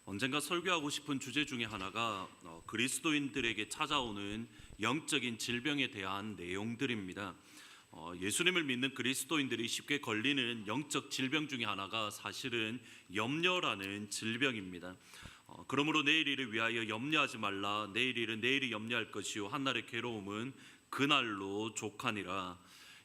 언젠가 설교하고 싶은 주제 중에 하나가 그리스도인들에게 찾아오는 영적인 질병에 대한 내용들입니다. 예수님을 믿는 그리스도인들이 쉽게 걸리는 영적 질병 중에 하나가 사실은 염려라는 질병입니다. 그러므로 내일 일을 위하여 염려하지 말라. 내일 일은 내일이 염려할 것이요 한날의 괴로움은 그날로 족하니라.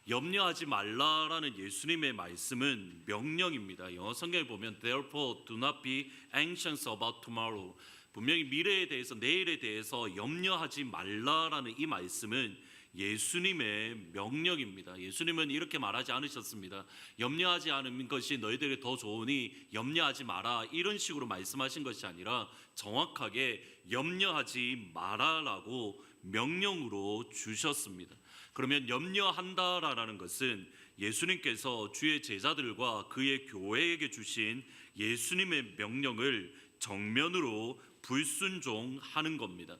염려하지 말라라는 예수님의 말씀은 명령입니다. 영어 성경에 보면 Therefore do not be anxious about tomorrow. 분명히 미래에 대해서, 내일에 대해서 염려하지 말라라는 이 말씀은 예수님의 명령입니다. 예수님은 이렇게 말하지 않으셨습니다. 염려하지 않은 것이 너희들에게 더 좋으니 염려하지 마라, 이런 식으로 말씀하신 것이 아니라 정확하게 염려하지 마라라고 명령으로 주셨습니다. 그러면 염려한다라는 것은 예수님께서 주의 제자들과 그의 교회에게 주신 예수님의 명령을 정면으로 불순종하는 겁니다.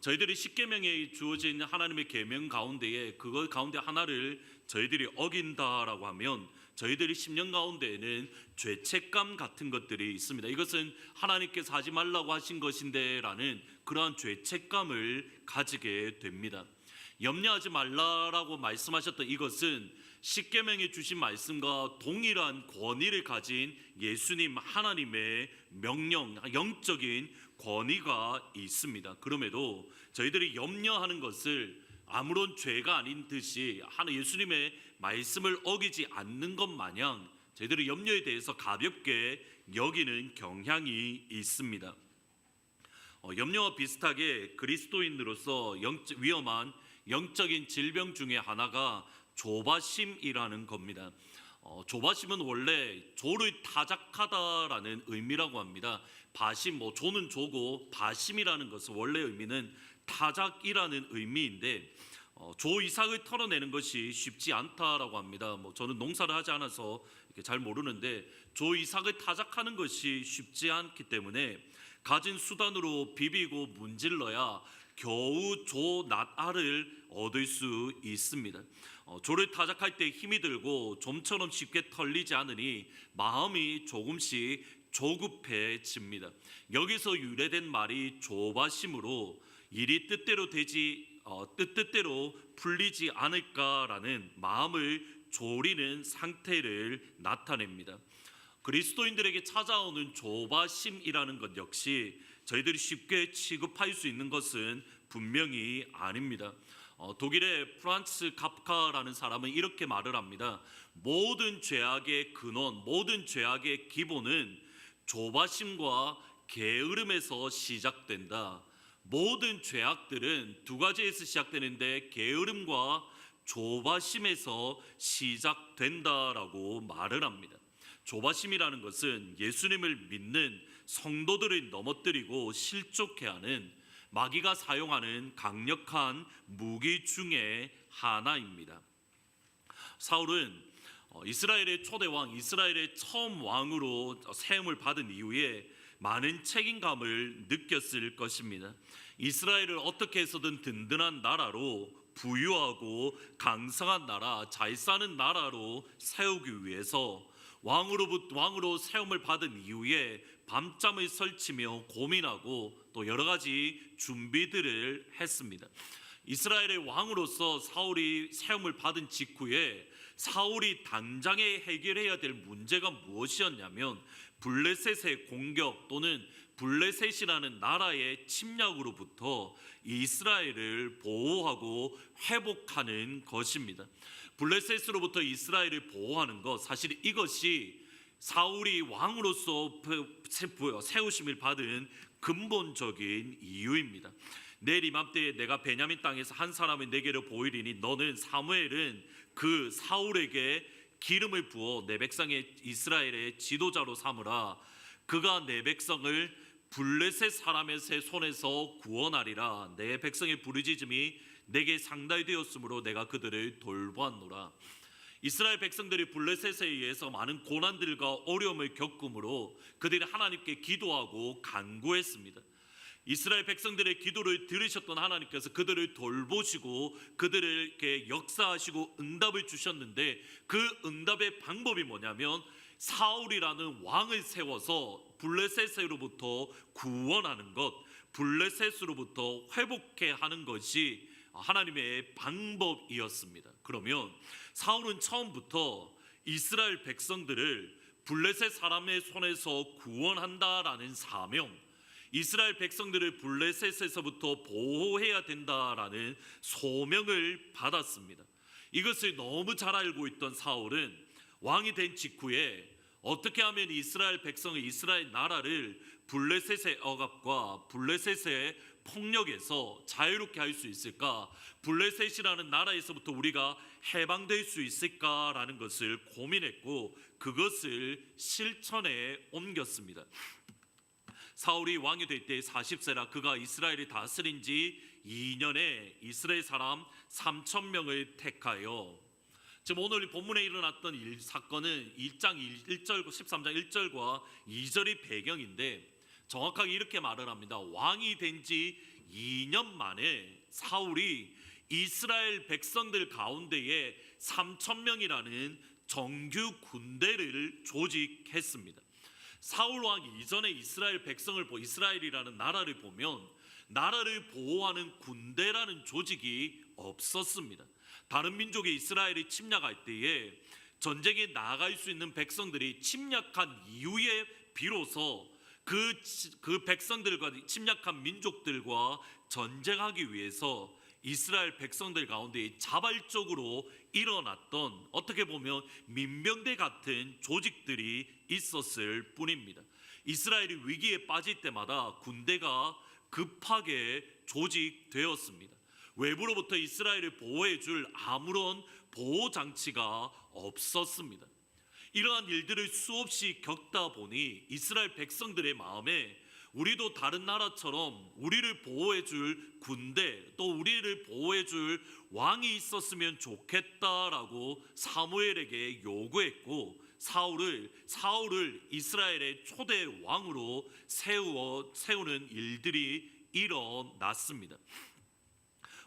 저희들이 십계명에 주어진 하나님의 계명 가운데에 그것 가운데 하나를 저희들이 어긴다라고 하면 저희들이 10년 가운데에는 죄책감 같은 것들이 있습니다. 이것은 하나님께서 하지 말라고 하신 것인데 라는 그러한 죄책감을 가지게 됩니다. 염려하지 말라라고 말씀하셨던 이것은 십계명에 주신 말씀과 동일한 권위를 가진 예수님 하나님의 명령, 영적인 권위가 있습니다. 그럼에도 저희들이 염려하는 것을 아무런 죄가 아닌 듯이 예수님의 말씀을 어기지 않는 것 마냥 저희들이 염려에 대해서 가볍게 여기는 경향이 있습니다. 염려와 비슷하게 그리스도인으로서 위험한 영적인 질병 중에 하나가 조바심이라는 겁니다. 조바심은 원래 조를 타작하다라는 의미라고 합니다. 바심, 조는 조고 바심이라는 것은 원래 의미는 타작이라는 의미인데 조 이삭을 털어내는 것이 쉽지 않다라고 합니다. 저는 농사를 하지 않아서 잘 모르는데 조 이삭을 타작하는 것이 쉽지 않기 때문에 가진 수단으로 비비고 문질러야 겨우 조 낫알을 얻을 수 있습니다. 조를 타작할 때 힘이 들고 좀처럼 쉽게 털리지 않으니 마음이 조금씩 조급해집니다. 여기서 유래된 말이 조바심으로 일이 뜻대로 풀리지 않을까라는 마음을 졸이는 상태를 나타냅니다. 그리스도인들에게 찾아오는 조바심이라는 것 역시 저희들이 쉽게 취급할 수 있는 것은 분명히 아닙니다. 독일의 프란츠 카프카라는 사람은 이렇게 말을 합니다. 모든 죄악의 근원, 모든 죄악의 기본은 조바심과 게으름에서 시작된다. 모든 죄악들은 두 가지에서 시작되는데 게으름과 조바심에서 시작된다라고 말을 합니다. 조바심이라는 것은 예수님을 믿는 성도들을 넘어뜨리고 실족해 하는 마귀가 사용하는 강력한 무기 중에 하나입니다. 사울은 이스라엘의 초대왕, 이스라엘의 처음 왕으로 세움을 받은 이후에 많은 책임감을 느꼈을 것입니다. 이스라엘을 어떻게 해서든 든든한 나라로, 부유하고 강성한 나라, 잘 사는 나라로 세우기 위해서 왕으로 세움을 받은 이후에 밤잠을 설치며 고민하고 또 여러 가지 준비들을 했습니다. 이스라엘의 왕으로서 사울이 세움을 받은 직후에 사울이 당장에 해결해야 될 문제가 무엇이었냐면 블레셋의 공격 또는 블레셋이라는 나라의 침략으로부터 이스라엘을 보호하고 회복하는 것입니다. 블레셋으로부터 이스라엘을 보호하는 것, 사실 이것이 사울이 왕으로서 세우심을 받은 근본적인 이유입니다. 내일 이맘때에 내가 베냐민 땅에서 한 사람을 내게로 보이리니 너는 사무엘은 그 사울에게 기름을 부어 내 백성의 이스라엘의 지도자로 삼으라. 그가 내 백성을 블레셋 사람의 손에서 구원하리라. 내 백성의 부르짖음이 내게 상달되었으므로 내가 그들을 돌보았노라. 이스라엘 백성들이 블레셋에 의해서 많은 고난들과 어려움을 겪음으로 그들이 하나님께 기도하고 간구했습니다. 이스라엘 백성들의 기도를 들으셨던 하나님께서 그들을 돌보시고 그들을 이렇게 역사하시고 응답을 주셨는데 그 응답의 방법이 뭐냐면 사울이라는 왕을 세워서 블레셋으로부터 구원하는 것, 블레셋으로부터 회복해 하는 것이 하나님의 방법이었습니다. 그러면 사울은 처음부터 이스라엘 백성들을 블레셋 사람의 손에서 구원한다라는 사명, 이스라엘 백성들을 블레셋에서부터 보호해야 된다라는 소명을 받았습니다. 이것을 너무 잘 알고 있던 사울은 왕이 된 직후에 어떻게 하면 이스라엘 백성의 이스라엘 나라를 블레셋의 억압과 블레셋의 폭력에서 자유롭게 할 수 있을까? 블레셋이라는 나라에서부터 우리가 해방될 수 있을까라는 것을 고민했고 그것을 실천에 옮겼습니다. 사울이 왕이 될 때 40세라 그가 이스라엘을 다스린 지 2년에 이스라엘 사람 3,000명을 택하여, 지금 오늘 본문에 일어났던 사건은 1장 1절, 13장 1절과 2절이 배경인데 정확하게 이렇게 말을 합니다. 왕이 된 지 2년 만에 사울이 이스라엘 백성들 가운데에 3,000명이라는 정규 군대를 조직했습니다. 사울 왕이 이전에 이스라엘 백성을 이스라엘이라는 나라를 보면 나라를 보호하는 군대라는 조직이 없었습니다. 다른 민족이 이스라엘이 침략할 때에 전쟁에 나아갈 수 있는 백성들이 침략한 이후에 비로소 그 백성들과 침략한 민족들과 전쟁하기 위해서 이스라엘 백성들 가운데 자발적으로 일어났던 어떻게 보면 민병대 같은 조직들이 있었을 뿐입니다. 이스라엘이 위기에 빠질 때마다 군대가 급하게 조직되었습니다. 외부로부터 이스라엘을 보호해 줄 아무런 보호 장치가 없었습니다. 이러한 일들을 수없이 겪다 보니 이스라엘 백성들의 마음에 우리도 다른 나라처럼 우리를 보호해 줄 군대, 또 우리를 보호해 줄 왕이 있었으면 좋겠다라고 사무엘에게 요구했고 사울을 이스라엘의 초대 왕으로 세우는 일들이 일어났습니다.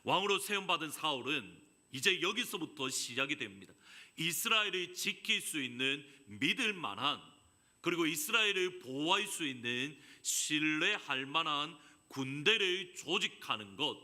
왕으로 세움받은 사울은 이제 여기서부터 시작이 됩니다. 이스라엘을 지킬 수 있는 믿을 만한, 그리고 이스라엘을 보호할 수 있는 신뢰할 만한 군대를 조직하는 것,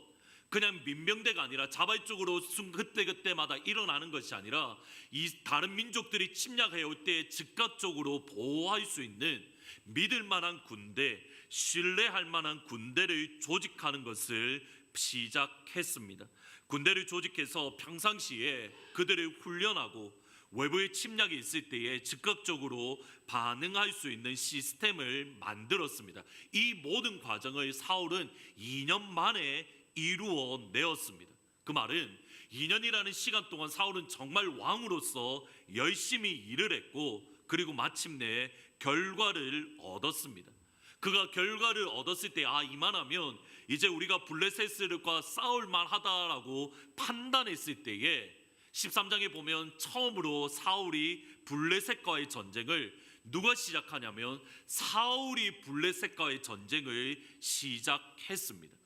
그냥 민병대가 아니라 자발적으로 그때그때마다 일어나는 것이 아니라 이 다른 민족들이 침략해 올 때 즉각적으로 보호할 수 있는 믿을 만한 군대, 신뢰할 만한 군대를 조직하는 것을 시작했습니다. 군대를 조직해서 평상시에 그들을 훈련하고 외부의 침략이 있을 때에 즉각적으로 반응할 수 있는 시스템을 만들었습니다. 이 모든 과정을 사울은 2년 만에 이루어내었습니다. 그 말은 2년이라는 시간 동안 사울은 정말 왕으로서 열심히 일을 했고 그리고 마침내 결과를 얻었습니다. 그가 결과를 얻었을 때 이만하면 이제 우리가 블레셋과 싸울 만하다라고 판단했을 때에 13장에 보면 처음으로 사울이 블레셋과의 전쟁을 누가 시작하냐면 사울이 블레셋과의 전쟁을 시작했습니다.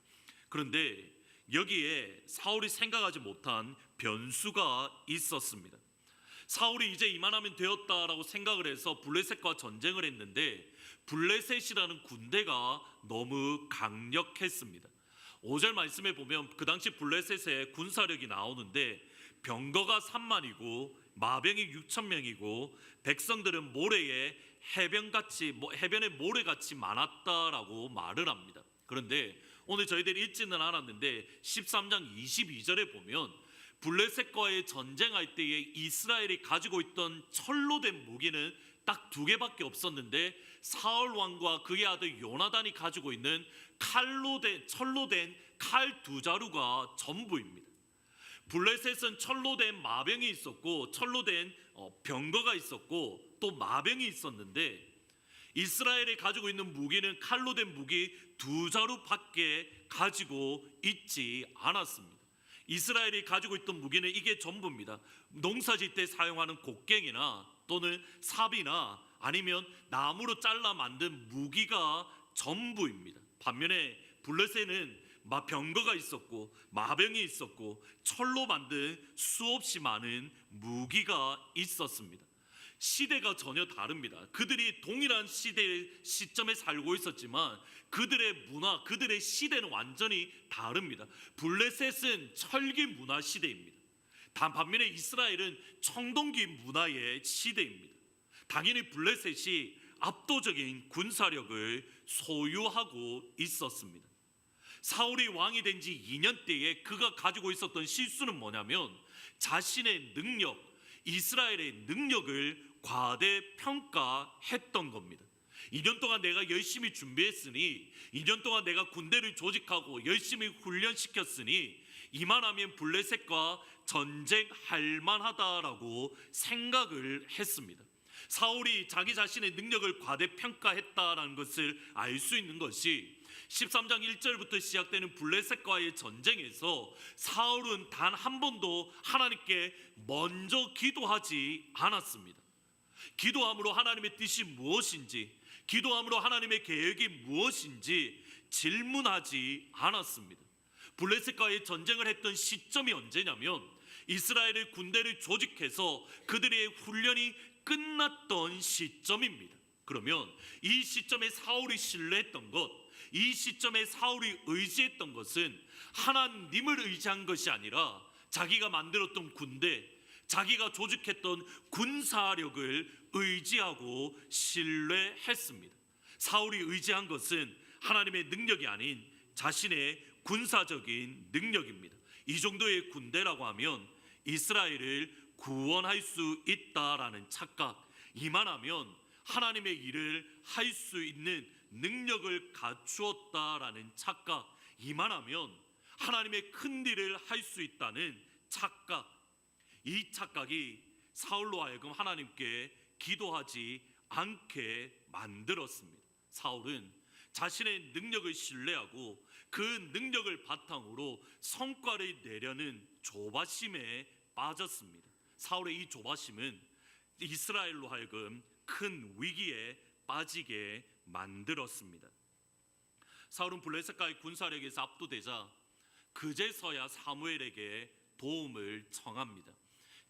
그런데 여기에 사울이 생각하지 못한 변수가 있었습니다. 사울이 이제 이만하면 되었다라고 생각을 해서 블레셋과 전쟁을 했는데 블레셋이라는 군대가 너무 강력했습니다. 5절 말씀에 보면 그 당시 블레셋의 군사력이 나오는데 병거가 3만이고 마병이 6,000명이고 백성들은 모래에 해변의 모래같이 많았다라고 말을 합니다. 그런데 오늘 저희들이 읽지는 않았는데 13장 22절에 보면 블레셋과의 전쟁할 때에 이스라엘이 가지고 있던 철로 된 무기는 딱 2개밖에 없었는데 사울 왕과 그의 아들 요나단이 가지고 있는 철로 된 칼 2자루가 전부입니다. 블레셋은 철로 된 마병이 있었고 철로 된 병거가 있었고 또 마병이 있었는데 이스라엘이 가지고 있는 무기는 칼로 된 무기 2자루밖에 가지고 있지 않았습니다. 이스라엘이 가지고 있던 무기는 이게 전부입니다. 농사질 때 사용하는 곡괭이나 또는 삽이나 아니면 나무로 잘라 만든 무기가 전부입니다. 반면에 블레셋은 병거가 있었고 마병이 있었고 철로 만든 수없이 많은 무기가 있었습니다. 시대가 전혀 다릅니다. 그들이 동일한 시점에 살고 있었지만 그들의 문화, 그들의 시대는 완전히 다릅니다. 블레셋은 철기 문화 시대입니다. 반면에 이스라엘은 청동기 문화의 시대입니다. 당연히 블레셋이 압도적인 군사력을 소유하고 있었습니다. 사울이 왕이 된 지 2년 때에 그가 가지고 있었던 실수는 뭐냐면 자신의 능력, 이스라엘의 능력을 과대평가했던 겁니다. 2년 동안 내가 열심히 준비했으니, 2년 동안 내가 군대를 조직하고 열심히 훈련시켰으니 이만하면 블레셋과 전쟁할 만하다라고 생각을 했습니다. 사울이 자기 자신의 능력을 과대평가했다라는 것을 알 수 있는 것이 13장 1절부터 시작되는 블레셋과의 전쟁에서 사울은 단 한 번도 하나님께 먼저 기도하지 않았습니다. 기도함으로 하나님의 뜻이 무엇인지, 기도함으로 하나님의 계획이 무엇인지 질문하지 않았습니다. 블레셋과의 전쟁을 했던 시점이 언제냐면 이스라엘의 군대를 조직해서 그들의 훈련이 끝났던 시점입니다. 그러면 이 시점에 사울이 신뢰했던 것, 이 시점에 사울이 의지했던 것은 하나님을 의지한 것이 아니라 자기가 만들었던 군대, 자기가 조직했던 군사력을 의지하고 신뢰했습니다. 사울이 의지한 것은 하나님의 능력이 아닌 자신의 군사적인 능력입니다. 이 정도의 군대라고 하면 이스라엘을 구원할 수 있다라는 착각, 이만하면 하나님의 일을 할 수 있는 능력을 갖추었다라는 착각, 이만하면 하나님의 큰 일을 할 수 있다는 착각, 이 착각이 사울로 하여금 하나님께 기도하지 않게 만들었습니다. 사울은 자신의 능력을 신뢰하고 그 능력을 바탕으로 성과를 내려는 조바심에 빠졌습니다. 사울의 이 조바심은 이스라엘로 하여금 큰 위기에 빠지게 만들었습니다. 사울은 블레셋과의 군사력에서 압도되자 그제서야 사무엘에게 도움을 청합니다.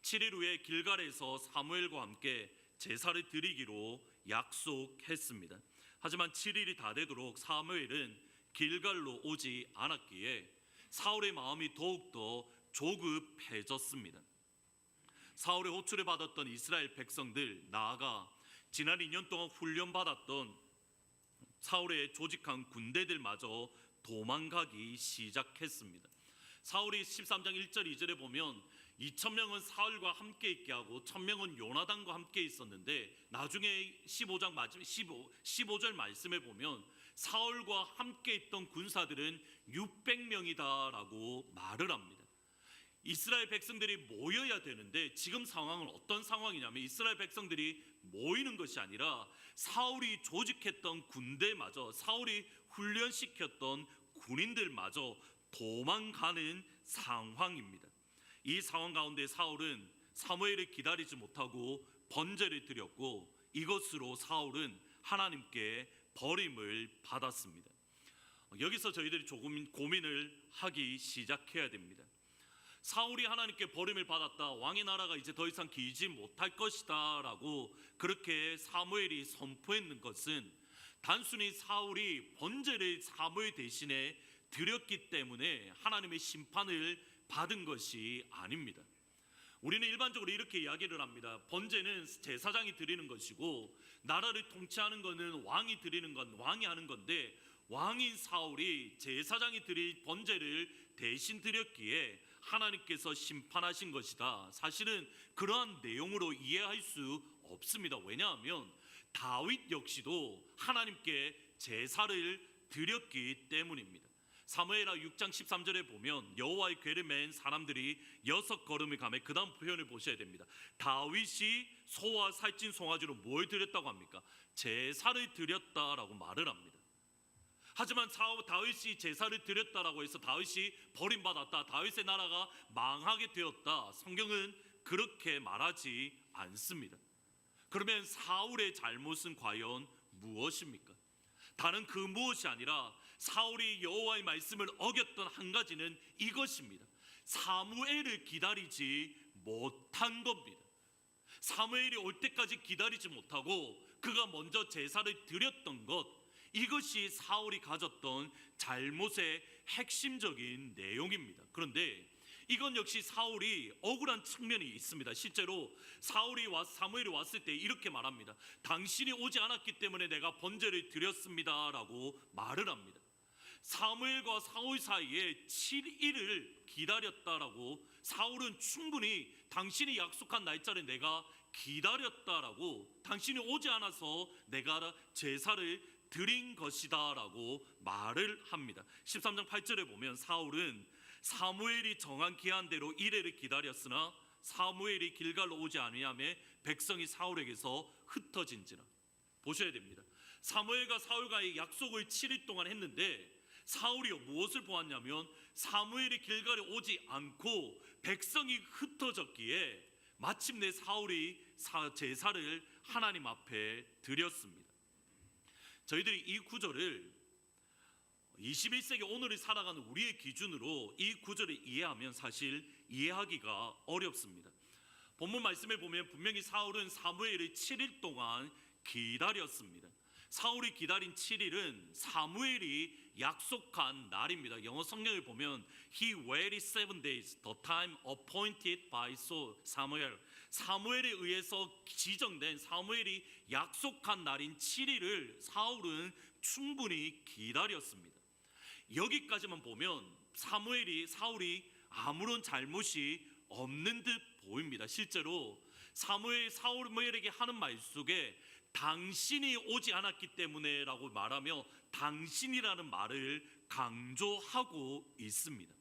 7일 후에 길갈에서 사무엘과 함께 제사를 드리기로 약속했습니다. 하지만 7일이 다 되도록 사무엘은 길갈로 오지 않았기에 사울의 마음이 더욱더 조급해졌습니다. 사울의 호출을 받았던 이스라엘 백성들, 나아가 지난 2년 동안 훈련받았던 사울의 조직한 군대들마저 도망가기 시작했습니다. 사울이 13장 1절 2절에 보면 2,000명은 사울과 함께 있게 하고 1,000명은 요나단과 함께 있었는데 나중에 15절 말씀에 보면 사울과 함께 있던 군사들은 600명이다라고 말을 합니다. 이스라엘 백성들이 모여야 되는데 지금 상황은 어떤 상황이냐면 이스라엘 백성들이 모이는 것이 아니라 사울이 조직했던 군대마저, 사울이 훈련시켰던 군인들마저 도망가는 상황입니다. 이 상황 가운데 사울은 사무엘을 기다리지 못하고 번제를 드렸고 이것으로 사울은 하나님께 버림을 받았습니다. 여기서 저희들이 조금 고민을 하기 시작해야 됩니다. 사울이 하나님께 버림을 받았다, 왕의 나라가 이제 더 이상 길지 못할 것이다 라고 그렇게 사무엘이 선포했는 것은 단순히 사울이 번제를 사무엘 대신에 드렸기 때문에 하나님의 심판을 받은 것이 아닙니다. 우리는 일반적으로 이렇게 이야기를 합니다. 번제는 제사장이 드리는 것이고 나라를 통치하는 것은 왕이 드리는 건 왕이 하는 건데 왕인 사울이 제사장이 드릴 번제를 대신 드렸기에 하나님께서 심판하신 것이다. 사실은 그러한 내용으로 이해할 수 없습니다. 왜냐하면 다윗 역시도 하나님께 제사를 드렸기 때문입니다. 사무엘하 6장 13절에 보면 여호와의 궤를 맨 사람들이 6걸음을 가매 그 다음 표현을 보셔야 됩니다. 다윗이 소와 살찐 송아지로 뭘 드렸다고 합니까? 제사를 드렸다라고 말을 합니다. 하지만 다윗이 제사를 드렸다라고 해서 다윗이 버림받았다, 다윗의 나라가 망하게 되었다, 성경은 그렇게 말하지 않습니다. 그러면 사울의 잘못은 과연 무엇입니까? 다른 그 무엇이 아니라 사울이 여호와의 말씀을 어겼던 한 가지는 이것입니다. 사무엘을 기다리지 못한 겁니다. 사무엘이 올 때까지 기다리지 못하고 그가 먼저 제사를 드렸던 것, 이것이 사울이 가졌던 잘못의 핵심적인 내용입니다. 그런데 이건 역시 사울이 억울한 측면이 있습니다. 실제로 사무엘이 왔을 때 이렇게 말합니다. 당신이 오지 않았기 때문에 내가 번제를 드렸습니다 라고 말을 합니다. 사무엘과 사울 사이에 7일을 기다렸다라고, 사울은 충분히 당신이 약속한 날짜를 내가 기다렸다라고, 당신이 오지 않아서 내가 제사를 드린 것이다 라고 말을 합니다. 13장 8절에 보면 사울은 사무엘이 정한 기한대로 이레를 기다렸으나 사무엘이 길갈로 오지 아니하며 백성이 사울에게서 흩어진지라. 보셔야 됩니다. 사무엘과 사울과의 약속을 7일 동안 했는데 사울이 무엇을 보았냐면 사무엘이 길갈에 오지 않고 백성이 흩어졌기에 마침내 사울이 제사를 하나님 앞에 드렸습니다. 저희들이 이 구절을 21세기 오늘을 살아가는 우리의 기준으로 이 구절을 이해하면 사실 이해하기가 어렵습니다. 본문 말씀을 보면 분명히 사울은 사무엘을 7일 동안 기다렸습니다. 사울이 기다린 7일은 사무엘이 약속한 날입니다. 영어 성경을 보면 He waited 7 days, the time appointed by Samuel. 사무엘에 의해서 지정된, 사무엘이 약속한 날인 7일을 사울은 충분히 기다렸습니다. 여기까지만 보면 사울이 아무런 잘못이 없는 듯 보입니다. 실제로 사무엘에게 하는 말 속에 당신이 오지 않았기 때문에 라고 말하며 당신이라는 말을 강조하고 있습니다.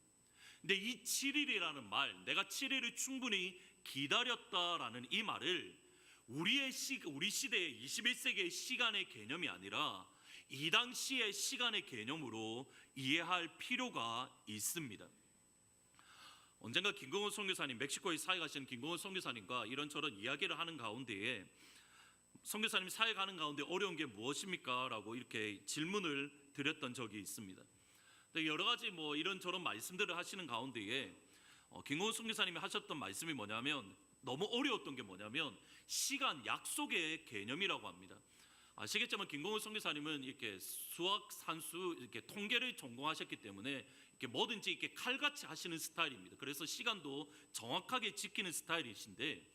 근데 이 7일이라는 말, 내가 7일을 충분히 기다렸다라는 이 말을 우리 시대의 21세기의 시간의 개념이 아니라 이 당시의 시간의 개념으로 이해할 필요가 있습니다. 언젠가 김경원 선교사님, 멕시코에 사회 가시는 김경원 선교사님과 이런저런 이야기를 하는 가운데에 선교사님 사회 가는 가운데 어려운 게 무엇입니까? 라고 이렇게 질문을 드렸던 적이 있습니다. 여러 가지 이런저런 말씀들을 하시는 가운데에 김경원 선교사님이 하셨던 말씀이 뭐냐면, 너무 어려웠던 게 뭐냐면 시간, 약속의 개념이라고 합니다. 아시겠지만 김경원 선교사님은 이렇게 수학, 산수, 이렇게 통계를 전공하셨기 때문에 이렇게 뭐든지 이렇게 칼같이 하시는 스타일입니다. 그래서 시간도 정확하게 지키는 스타일이신데,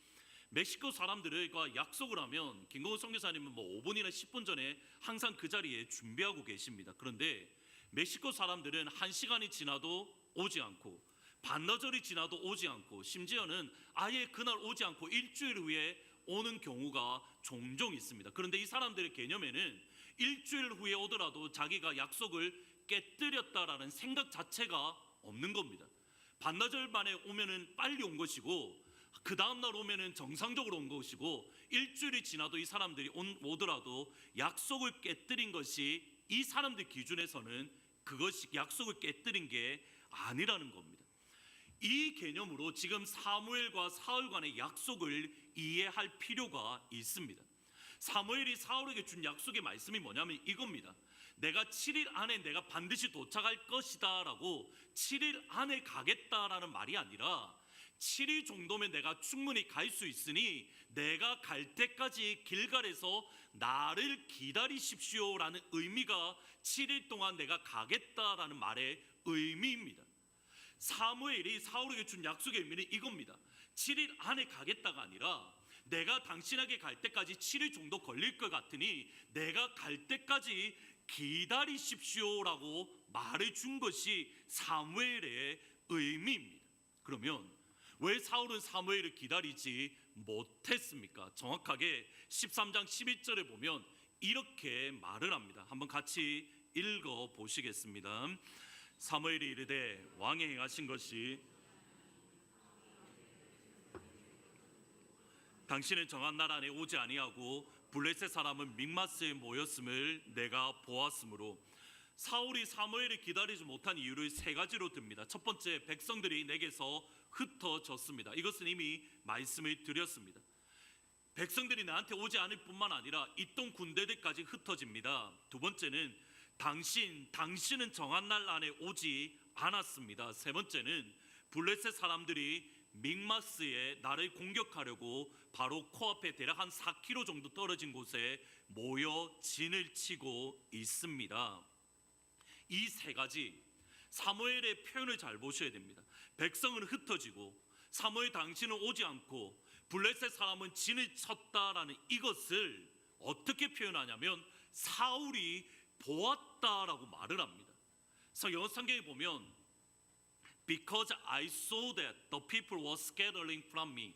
멕시코 사람들과 약속을 하면 김경원 선교사님은 5분이나 10분 전에 항상 그 자리에 준비하고 계십니다. 그런데 멕시코 사람들은 1시간이 지나도 오지 않고 반나절이 지나도 오지 않고 심지어는 아예 그날 오지 않고 일주일 후에 오는 경우가 종종 있습니다. 그런데 이 사람들의 개념에는 일주일 후에 오더라도 자기가 약속을 깨뜨렸다라는 생각 자체가 없는 겁니다. 반나절 만에 오면은 빨리 온 것이고 그 다음날 오면은 정상적으로 온 것이고, 일주일이 지나도 이 사람들이 오더라도 약속을 깨뜨린 것이 이 사람들 기준에서는 그것이 약속을 깨뜨린 게 아니라는 겁니다. 이 개념으로 지금 사무엘과 사울 간의 약속을 이해할 필요가 있습니다. 사무엘이 사울에게 준 약속의 말씀이 뭐냐면 이겁니다. 내가 7일 안에 내가 반드시 도착할 것이다 라고 7일 안에 가겠다라는 말이 아니라 7일 정도면 내가 충분히 갈 수 있으니 내가 갈 때까지 길갈에서 나를 기다리십시오라는 의미가 7일 동안 내가 가겠다라는 말의 의미입니다. 사무엘이 사울에게 준 약속의 의미는 이겁니다. 7일 안에 가겠다가 아니라 내가 당신에게 갈 때까지 7일 정도 걸릴 것 같으니 내가 갈 때까지 기다리십시오라고 말해 준 것이 사무엘의 의미입니다. 그러면 왜 사울은 사무엘을 기다리지 못했습니까? 정확하게 13장 11절에 보면 이렇게 말을 합니다. 한번 같이 읽어 보시겠습니다. 사무엘이 이르되 왕이 행하신 것이 당신은 정한 날 안에 오지 아니하고 블레셋 사람은 mikmas에 모였음을 내가 보았으므로, 사울이 사무엘을 기다리지 못한 이유를 세 가지로 듭니다. 첫 번째, 백성들이 내게서 흩어졌습니다. 이것은 이미 말씀을 드렸습니다. 백성들이 나한테 오지 않을 뿐만 아니라 있던 군대들까지 흩어집니다. 두 번째는 당신은 정한 날 안에 오지 않았습니다. 세 번째는 블레셋 사람들이 믹마스에 나를 공격하려고 바로 코앞에 대략 한 4km 정도 떨어진 곳에 모여 진을 치고 있습니다. 이 세 가지 사무엘의 표현을 잘 보셔야 됩니다. 백성은 흩어지고 사무엘 당신은 오지 않고 블레셋 사람은 진을 쳤다라는 이것을 어떻게 표현하냐면 사울이 보았다라고 말을 합니다. 그래서 영어 성경에 보면 Because I saw that the people were scattering from me.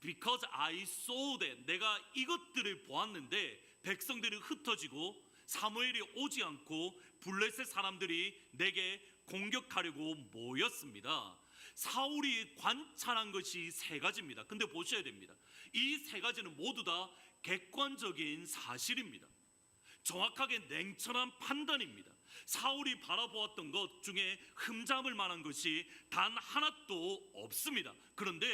Because I saw that 내가 이것들을 보았는데 백성들이 흩어지고 사무엘이 오지 않고 블레셋 사람들이 내게 공격하려고 모였습니다. 사울이 관찰한 것이 세 가지입니다. 근데 보셔야 됩니다. 이 세 가지는 모두 다 객관적인 사실입니다. 정확하게 냉철한 판단입니다. 사울이 바라보았던 것 중에 흠잡을 만한 것이 단 하나도 없습니다. 그런데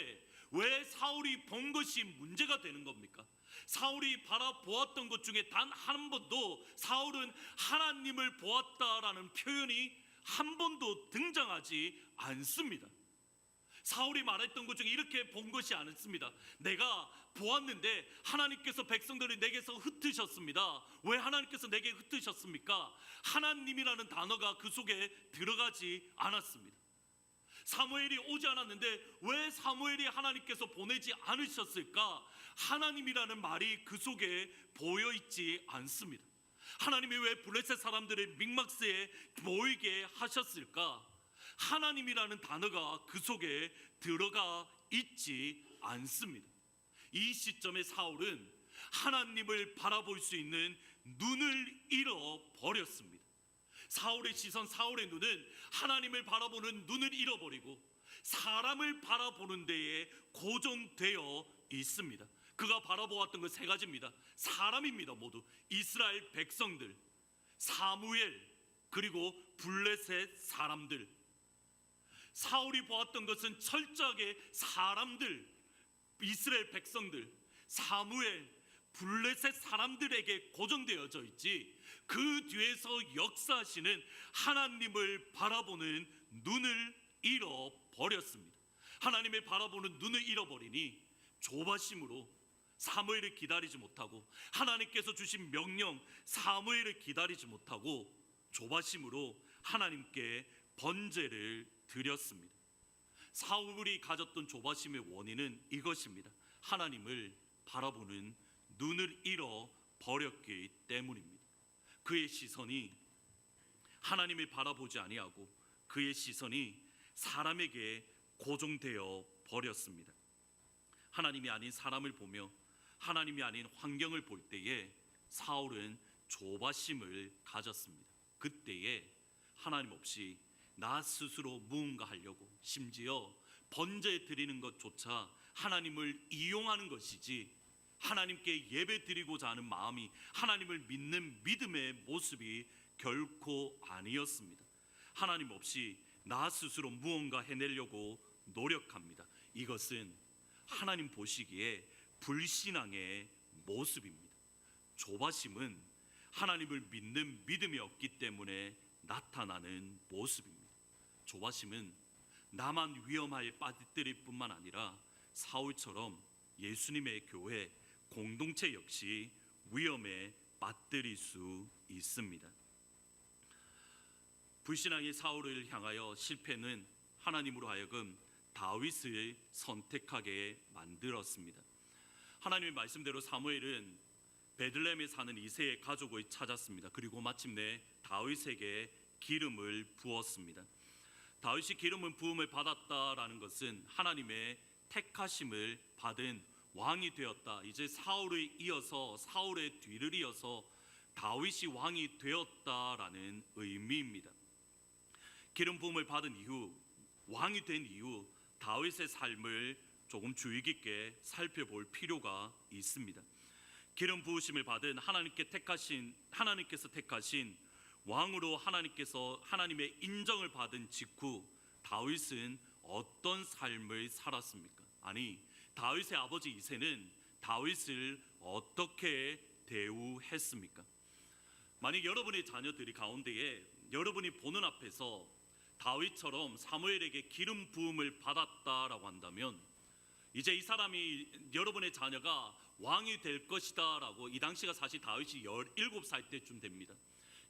왜 사울이 본 것이 문제가 되는 겁니까? 사울이 바라보았던 것 중에 단 한 번도 사울은 하나님을 보았다라는 표현이 한 번도 등장하지 않습니다. 사울이 말했던 것 중에 이렇게 본 것이 않습니다. 내가 보았는데 하나님께서 백성들을 내게서 흩으셨습니다. 왜 하나님께서 내게 흩으셨습니까? 하나님이라는 단어가 그 속에 들어가지 않았습니다. 사무엘이 오지 않았는데 왜 사무엘이 하나님께서 보내지 않으셨을까? 하나님이라는 말이 그 속에 보여 있지 않습니다. 하나님이 왜 블레셋 사람들을 믹막스에 모이게 하셨을까? 하나님이라는 단어가 그 속에 들어가 있지 않습니다. 이 시점에 사울은 하나님을 바라볼 수 있는 눈을 잃어버렸습니다. 사울의 시선, 사울의 눈은 하나님을 바라보는 눈을 잃어버리고 사람을 바라보는 데에 고정되어 있습니다. 그가 바라보았던 것 세 가지입니다. 사람입니다. 모두 이스라엘 백성들, 사무엘, 그리고 블레셋 사람들. 사울이 보았던 것은 철저하게 사람들, 이스라엘 백성들, 사무엘, 블레셋 사람들에게 고정되어져 있지 그 뒤에서 역사하시는 하나님을 바라보는 눈을 잃어버렸습니다. 하나님을 바라보는 눈을 잃어버리니 조바심으로 사무엘을 기다리지 못하고 하나님께서 주신 명령 사무엘을 기다리지 못하고 조바심으로 하나님께 번제를 드렸습니다. 사울이 가졌던 조바심의 원인은 이것입니다. 하나님을 바라보는 눈을 잃어버렸기 때문입니다. 그의 시선이 하나님을 바라보지 아니하고 그의 시선이 사람에게 고정되어 버렸습니다. 하나님이 아닌 사람을 보며 하나님이 아닌 환경을 볼 때에 사울은 조바심을 가졌습니다. 그때에 하나님 없이 나 스스로 무언가 하려고 심지어 번제 드리는 것조차 하나님을 이용하는 것이지 하나님께 예배 드리고자 하는 마음이 하나님을 믿는 믿음의 모습이 결코 아니었습니다. 하나님 없이 나 스스로 무언가 해내려고 노력합니다. 이것은 하나님 보시기에 불신앙의 모습입니다. 조바심은 하나님을 믿는 믿음이 없기 때문에 나타나는 모습입니다. 조바심은 나만 위험에 빠뜨릴 뿐만 아니라 사울처럼 예수님의 교회 공동체 역시 위험에 빠뜨릴 수 있습니다. 불신앙의 사울을 향하여 실패는 하나님으로 하여금 다윗을 선택하게 만들었습니다. 하나님의 말씀대로 사무엘은 베들레헴에 사는 이새의 가족을 찾았습니다. 그리고 마침내 다윗에게 기름을 부었습니다. 다윗이 기름을 부음을 받았다라는 것은 하나님의 택하심을 받은 왕이 되었다. 이제 사울을 이어서 사울의 뒤를 이어서 다윗이 왕이 되었다라는 의미입니다. 기름 부음을 받은 이후 왕이 된 이후 다윗의 삶을 조금 주의 깊게 살펴볼 필요가 있습니다. 기름 부으심을 받은 하나님께서 택하신 왕으로 하나님의 인정을 받은 직후 다윗은 어떤 삶을 살았습니까? 아니, 다윗의 아버지 이새는 다윗을 어떻게 대우했습니까? 만약 여러분의 자녀들이 가운데에 여러분이 보는 앞에서 다윗처럼 사무엘에게 기름 부음을 받았다라고 한다면 이제 이 사람이 여러분의 자녀가 왕이 될 것이다라고, 이 당시가 사실 다윗이 17살 때쯤 됩니다.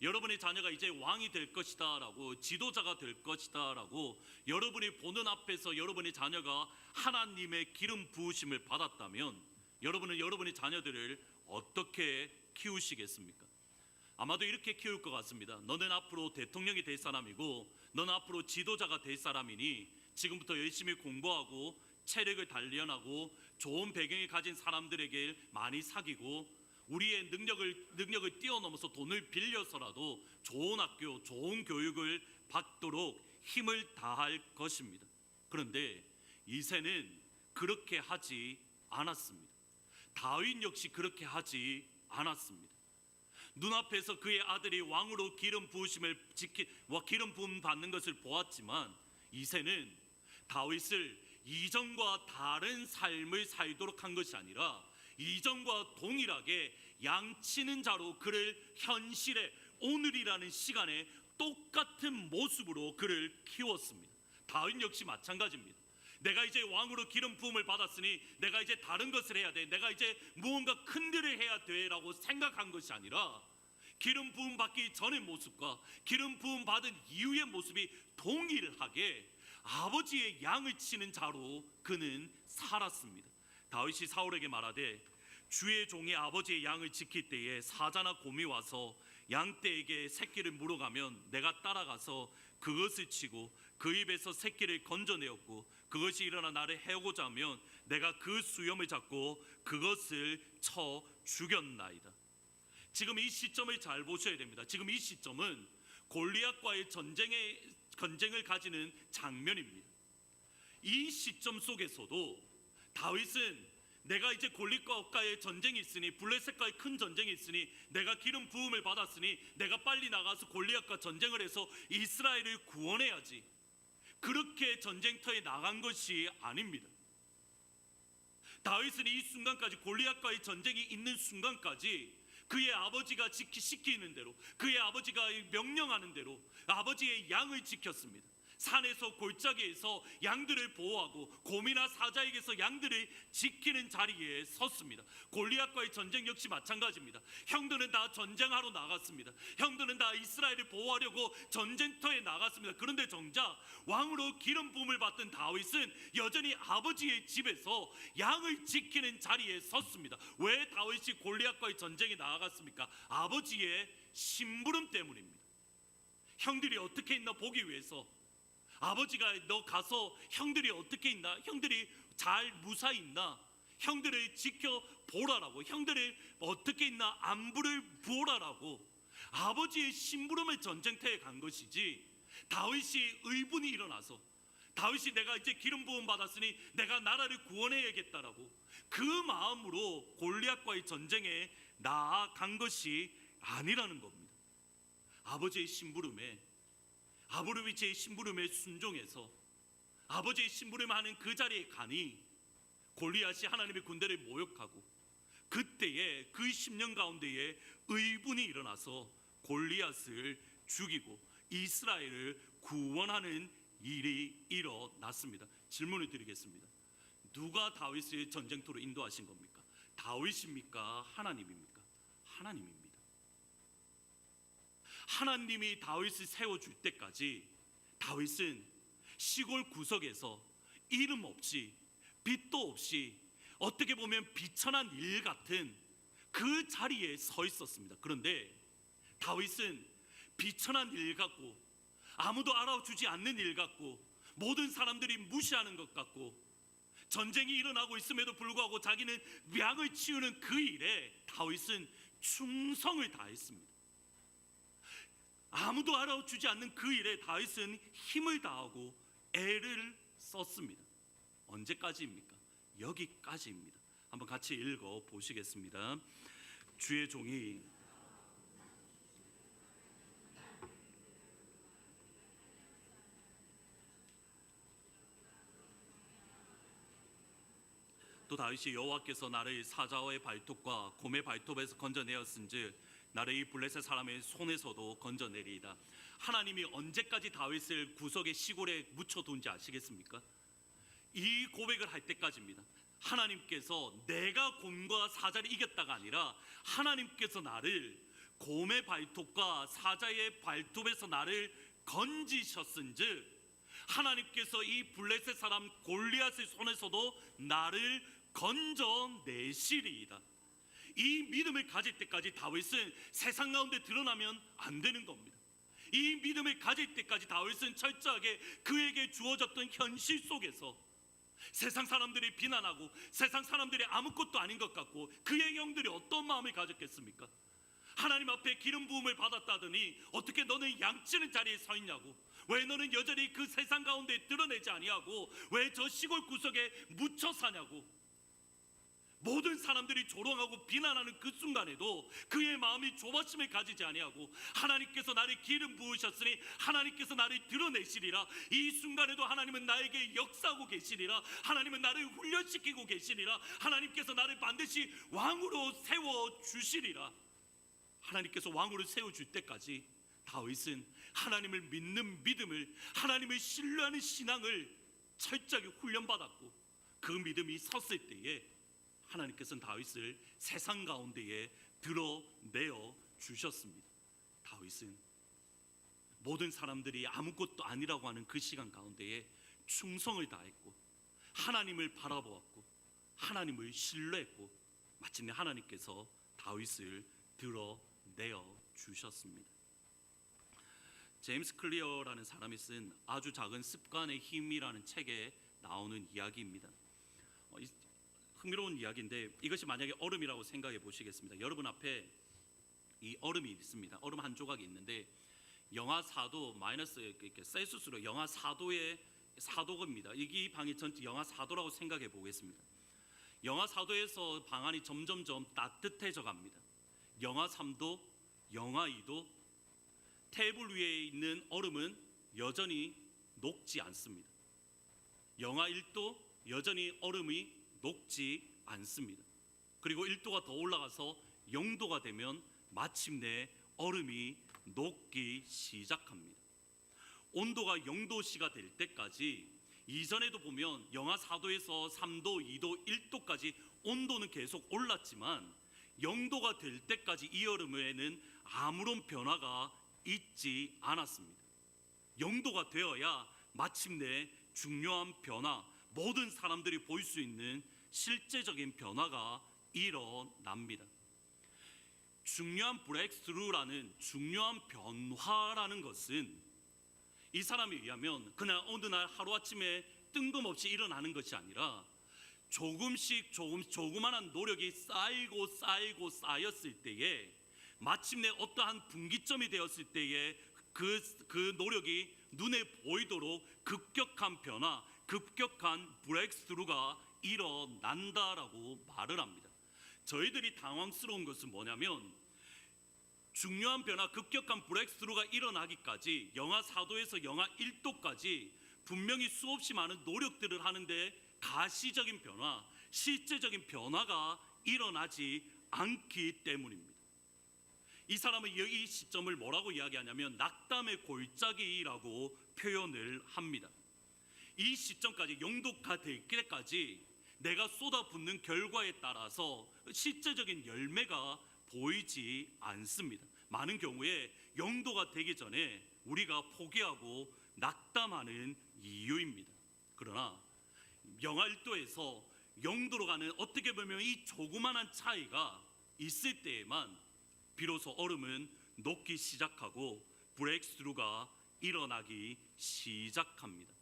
여러분의 자녀가 이제 왕이 될 것이다라고, 지도자가 될 것이다라고 여러분이 보는 앞에서 여러분의 자녀가 하나님의 기름 부으심을 받았다면 여러분은 여러분의 자녀들을 어떻게 키우시겠습니까? 아마도 이렇게 키울 것 같습니다. 너는 앞으로 대통령이 될 사람이고 너는 앞으로 지도자가 될 사람이니 지금부터 열심히 공부하고 체력을 단련하고 좋은 배경을 가진 사람들에게 많이 사귀고 우리의 능력을 뛰어넘어서 돈을 빌려서라도 좋은 학교, 좋은 교육을 받도록 힘을 다할 것입니다. 그런데 이새는 그렇게 하지 않았습니다. 다윗 역시 그렇게 하지 않았습니다. 눈앞에서 그의 아들이 왕으로 기름 부음 받는 것을 보았지만 이새는 다윗을 이전과 다른 삶을 살도록 한 것이 아니라 이전과 동일하게 양치는 자로 그를 현실의 오늘이라는 시간에 똑같은 모습으로 그를 키웠습니다. 다윗 역시 마찬가지입니다. 내가 이제 왕으로 기름 부음을 받았으니 내가 이제 다른 것을 해야 돼, 내가 이제 무언가 큰 일을 해야 돼 라고 생각한 것이 아니라 기름 부음 받기 전의 모습과 기름 부음 받은 이후의 모습이 동일하게 아버지의 양을 치는 자로 그는 살았습니다. 다윗이 사울에게 말하되 주의 종이 아버지의 양을 지킬 때에 사자나 곰이 와서 양떼에게 새끼를 물어가면 내가 따라가서 그것을 치고 그 입에서 새끼를 건져내었고 그것이 일어나 나를 해오고자 하면 내가 그 수염을 잡고 그것을 쳐 죽였나이다. 지금 이 시점을 잘 보셔야 됩니다. 지금 이 시점은 골리앗과의 전쟁을 가지는 장면입니다. 이 시점 속에서도 다윗은 내가 이제 골리앗과의 전쟁이 있으니, 블레셋과의 큰 전쟁이 있으니, 내가 기름 부음을 받았으니 내가 빨리 나가서 골리앗과 전쟁을 해서 이스라엘을 구원해야지, 그렇게 전쟁터에 나간 것이 아닙니다. 다윗은 이 순간까지, 골리앗과의 전쟁이 있는 순간까지 그의 아버지가 시키는 대로, 그의 아버지가 명령하는 대로 아버지의 양을 지켰습니다. 산에서 골짜기에서 양들을 보호하고 곰이나 사자에게서 양들을 지키는 자리에 섰습니다. 골리앗과의 전쟁 역시 마찬가지입니다. 형들은 다 전쟁하러 나갔습니다. 형들은 다 이스라엘을 보호하려고 전쟁터에 나갔습니다. 그런데 정작 왕으로 기름 부음을 받던 다윗은 여전히 아버지의 집에서 양을 지키는 자리에 섰습니다. 왜 다윗이 골리앗과의 전쟁에 나아갔습니까? 아버지의 심부름 때문입니다. 형들이 어떻게 있나 보기 위해서, 아버지가 너 가서 형들이 어떻게 있나, 형들이 잘 무사히 있나, 형들을 지켜보라라고, 형들을 어떻게 있나 안부를 보라라고 아버지의 심부름의 전쟁터에 간 것이지, 다윗이 의분이 일어나서 다윗이 내가 이제 기름 부음 받았으니 내가 나라를 구원해야겠다라고 그 마음으로 골리앗과의 전쟁에 나아간 것이 아니라는 겁니다. 아버지의 심부름에, 아버지의 심부름에 순종해서 아버지의 심부름하는 그 자리에 가니 골리앗이 하나님의 군대를 모욕하고 그때에 그 10년 가운데에 의분이 일어나서 골리앗을 죽이고 이스라엘을 구원하는 일이 일어났습니다. 질문을 드리겠습니다. 누가 다윗을 전쟁터로 인도하신 겁니까? 다윗입니까? 하나님입니까? 하나님입니다. 하나님이 다윗을 세워줄 때까지 다윗은 시골 구석에서 이름 없이, 빛도 없이, 어떻게 보면 비천한 일 같은 그 자리에 서 있었습니다. 그런데 다윗은 비천한 일 같고 아무도 알아주지 않는 일 같고 모든 사람들이 무시하는 것 같고 전쟁이 일어나고 있음에도 불구하고 자기는 양을 치우는 그 일에 다윗은 충성을 다했습니다. 아무도 알아주지 않는 그 일에 다윗은 힘을 다하고 애를 썼습니다. 언제까지입니까? 여기까지입니다. 한번 같이 읽어 보시겠습니다. 주의 종이 또 다윗이 여호와께서 나를 사자의 발톱과 곰의 발톱에서 건져내었은즉 나를 이 블레셋 사람의 손에서도 건져내리이다. 하나님이 언제까지 다윗을 구석의 시골에 묻혀둔지 아시겠습니까? 이 고백을 할 때까지입니다. 하나님께서 내가 곰과 사자를 이겼다가 아니라 하나님께서 나를 곰의 발톱과 사자의 발톱에서 나를 건지셨은즉 하나님께서 이 블레셋 사람 골리앗의 손에서도 나를 건져내시리이다. 이 믿음을 가질 때까지 다윗은 세상 가운데 드러나면 안 되는 겁니다. 이 믿음을 가질 때까지 다윗은 철저하게 그에게 주어졌던 현실 속에서 세상 사람들이 비난하고 세상 사람들이 아무것도 아닌 것 같고 그의 영들이 어떤 마음을 가졌겠습니까? 하나님 앞에 기름 부음을 받았다더니 어떻게 너는 양치는 자리에 서 있냐고, 왜 너는 여전히 그 세상 가운데 드러내지 아니하고 왜 저 시골 구석에 묻혀 사냐고, 모든 사람들이 조롱하고 비난하는 그 순간에도 그의 마음이 조바심을 가지지 아니하고 하나님께서 나를 기름 부으셨으니 하나님께서 나를 드러내시리라. 이 순간에도 하나님은 나에게 역사하고 계시리라. 하나님은 나를 훈련시키고 계시리라. 하나님께서 나를 반드시 왕으로 세워주시리라. 하나님께서 왕으로 세워줄 때까지 다윗은 하나님을 믿는 믿음을, 하나님을 신뢰하는 신앙을 철저하게 훈련받았고 그 믿음이 섰을 때에 하나님께서는 다윗을 세상 가운데에 드러내어 주셨습니다. 다윗은 모든 사람들이 아무것도 아니라고 하는 그 시간 가운데에 충성을 다했고 하나님을 바라보았고 하나님을 신뢰했고 마침내 하나님께서 다윗을 드러내어 주셨습니다. 제임스 클리어라는 사람이 쓴 아주 작은 습관의 힘이라는 책에 나오는 이야기입니다. 흥미로운 이야기인데 이것이 만약에 얼음이라고 생각해 보시겠습니다. 여러분 앞에 이 얼음이 있습니다. 얼음 한 조각이 있는데 영하 4도 마이너스 이렇게 셀시우스로 영하 4도의 4도입니다. 이 방이 전체 영하 4도라고 생각해 보겠습니다. 영하 4도에서 방안이 점점점 따뜻해져 갑니다. 영하 3도, 영하 2도, 테이블 위에 있는 얼음은 여전히 녹지 않습니다. 영하 1도, 여전히 얼음이 녹지 않습니다. 그리고 1도가 더 올라가서 0도가 되면 마침내 얼음이 녹기 시작합니다. 온도가 0도씨가 될 때까지 이전에도 보면 영하 4도에서 3도, 2도, 1도까지 온도는 계속 올랐지만 0도가 될 때까지 이 얼음에는 아무런 변화가 있지 않았습니다. 0도가 되어야 마침내 중요한 변화, 모든 사람들이 볼 수 있는 실제적인 변화가 일어납니다. 중요한 브레이크스루라는 중요한 변화라는 것은 이 사람에 의하면 그냥 어느 날 하루아침에 뜬금없이 일어나는 것이 아니라 조금씩 조그마한 노력이 쌓이고 쌓였을 때에 마침내 어떠한 분기점이 되었을 때에 그 노력이 눈에 보이도록 급격한 변화, 급격한 브레이크스루가 일어난다라고 말을 합니다. 저희들이 당황스러운 것은 뭐냐면 중요한 변화, 급격한 브레이크스루가 일어나기까지 영하 4도에서 영하 1도까지 분명히 수없이 많은 노력들을 하는데 가시적인 변화, 실제적인 변화가 일어나지 않기 때문입니다. 이 사람은 이 시점을 뭐라고 이야기하냐면 낙담의 골짜기라고 표현을 합니다. 이 시점까지 0도가 될 때까지 내가 쏟아붓는 결과에 따라서 실제적인 열매가 보이지 않습니다. 많은 경우에 0도가 되기 전에 우리가 포기하고 낙담하는 이유입니다. 그러나 영하 1도에서 0도로 가는 어떻게 보면 이 조그만한 차이가 있을 때에만 비로소 얼음은 녹기 시작하고 브레이크스루가 일어나기 시작합니다.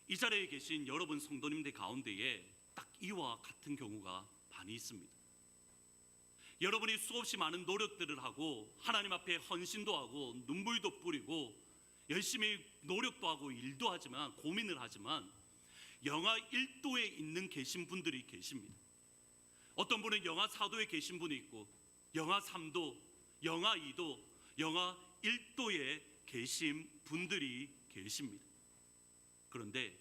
이 자리에 계신 여러분 성도님들 가운데에 딱 이와 같은 경우가 많이 있습니다. 여러분이 수없이 많은 노력들을 하고 하나님 앞에 헌신도 하고 눈물도 뿌리고 열심히 노력도 하고 일도 하지만 고민을 하지만 영하 1도에 있는 계신 분들이 계십니다. 어떤 분은 영하 4도에 계신 분이 있고 영하 3도, 영하 2도, 영하 1도에 계신 분들이 계십니다. 그런데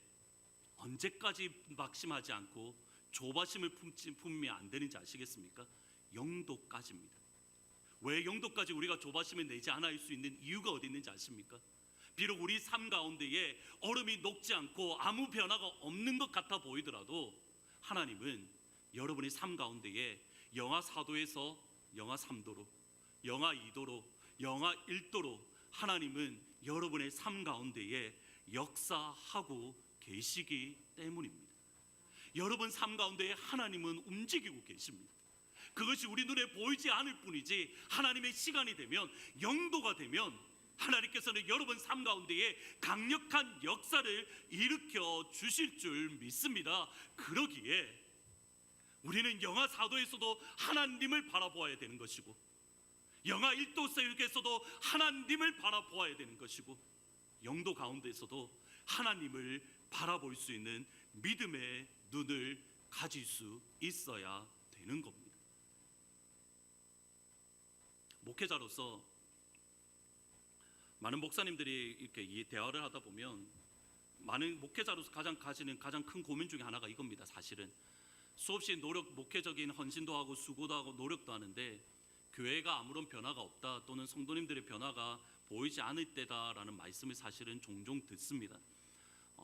언제까지 막심하지 않고 조바심을 품으면 안 되는지 아시겠습니까? 0도까지입니다. 왜 영도까지 우리가 조바심을 내지 않을 수 있는 이유가 어디 있는지 아십니까? 비록 우리 삶 가운데에 얼음이 녹지 않고 아무 변화가 없는 것 같아 보이더라도 하나님은 여러분의 삶 가운데에 영하 4도에서 영하 3도로, 영하 2도로, 영하 1도로 하나님은 여러분의 삶 가운데에 역사하고 계시기 때문입니다. 여러분 삶 가운데에 하나님은 움직이고 계십니다. 그것이 우리 눈에 보이지 않을 뿐이지 하나님의 시간이 되면, 영도가 되면 하나님께서는 여러분 삶 가운데에 강력한 역사를 일으켜 주실 줄 믿습니다. 그러기에 우리는 영하 4도에서도 하나님을 바라보아야 되는 것이고, 영하 1도 속에서도 하나님을 바라보아야 되는 것이고, 영도 가운데에서도 하나님을 바라볼 수 있는 믿음의 눈을 가질 수 있어야 되는 겁니다. 목회자로서 많은 목사님들이 이렇게 이 대화를 하다 보면, 많은 목회자로서 가지는 가장 큰 고민 중에 하나가 이겁니다. 사실은 수없이 목회적인 헌신도 하고 수고도 하고 노력도 하는데 교회가 아무런 변화가 없다, 또는 성도님들의 변화가 보이지 않을 때다라는 말씀을 사실은 종종 듣습니다.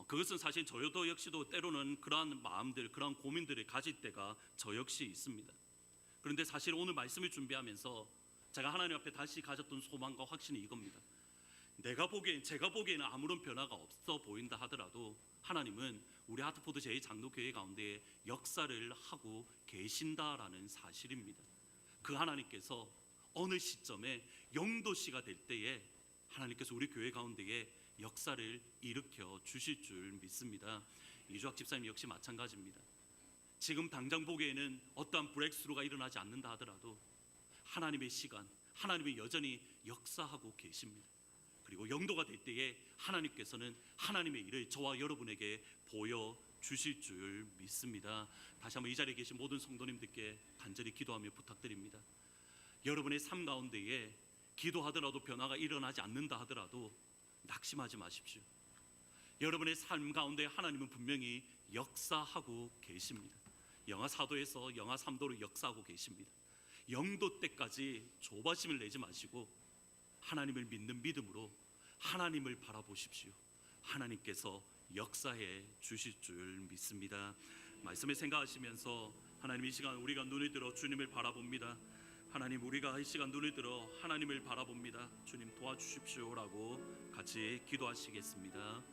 그것은 사실 저도 역시도 때로는 그러한 마음들, 그러한 고민들을 가질 때가 저 역시 있습니다. 그런데 사실 오늘 말씀을 준비하면서 제가 하나님 앞에 다시 가졌던 소망과 확신이 이겁니다. 제가 보기에는 아무런 변화가 없어 보인다 하더라도 하나님은 우리 하트포드 제2장로교회 가운데 역사를 하고 계신다라는 사실입니다. 그 하나님께서 어느 시점에 영도시가 될 때에 하나님께서 우리 교회 가운데에 역사를 일으켜 주실 줄 믿습니다. 이주학 집사님 역시 마찬가지입니다. 지금 당장 보기에는 어떠한 브렉스루가 일어나지 않는다 하더라도 하나님의 시간, 하나님이 여전히 역사하고 계십니다. 그리고 영도가 될 때에 하나님께서는 하나님의 일을 저와 여러분에게 보여주실 줄 믿습니다. 다시 한번 이 자리에 계신 모든 성도님들께 간절히 기도하며 부탁드립니다. 여러분의 삶 가운데에 기도하더라도 변화가 일어나지 않는다 하더라도 낙심하지 마십시오. 여러분의 삶 가운데 하나님은 분명히 역사하고 계십니다. 영하 4도에서 영하 3도로 역사하고 계십니다. 영도 때까지 조바심을 내지 마시고 하나님을 믿는 믿음으로 하나님을 바라보십시오. 하나님께서 역사해 주실 줄 믿습니다. 말씀을 생각하시면서 하나님, 이 시간 우리가 눈을 들어 주님을 바라봅니다. 하나님, 우리가 이 시간 눈을 들어 하나님을 바라봅니다. 주님 도와주십시오라고 같이 기도하시겠습니다.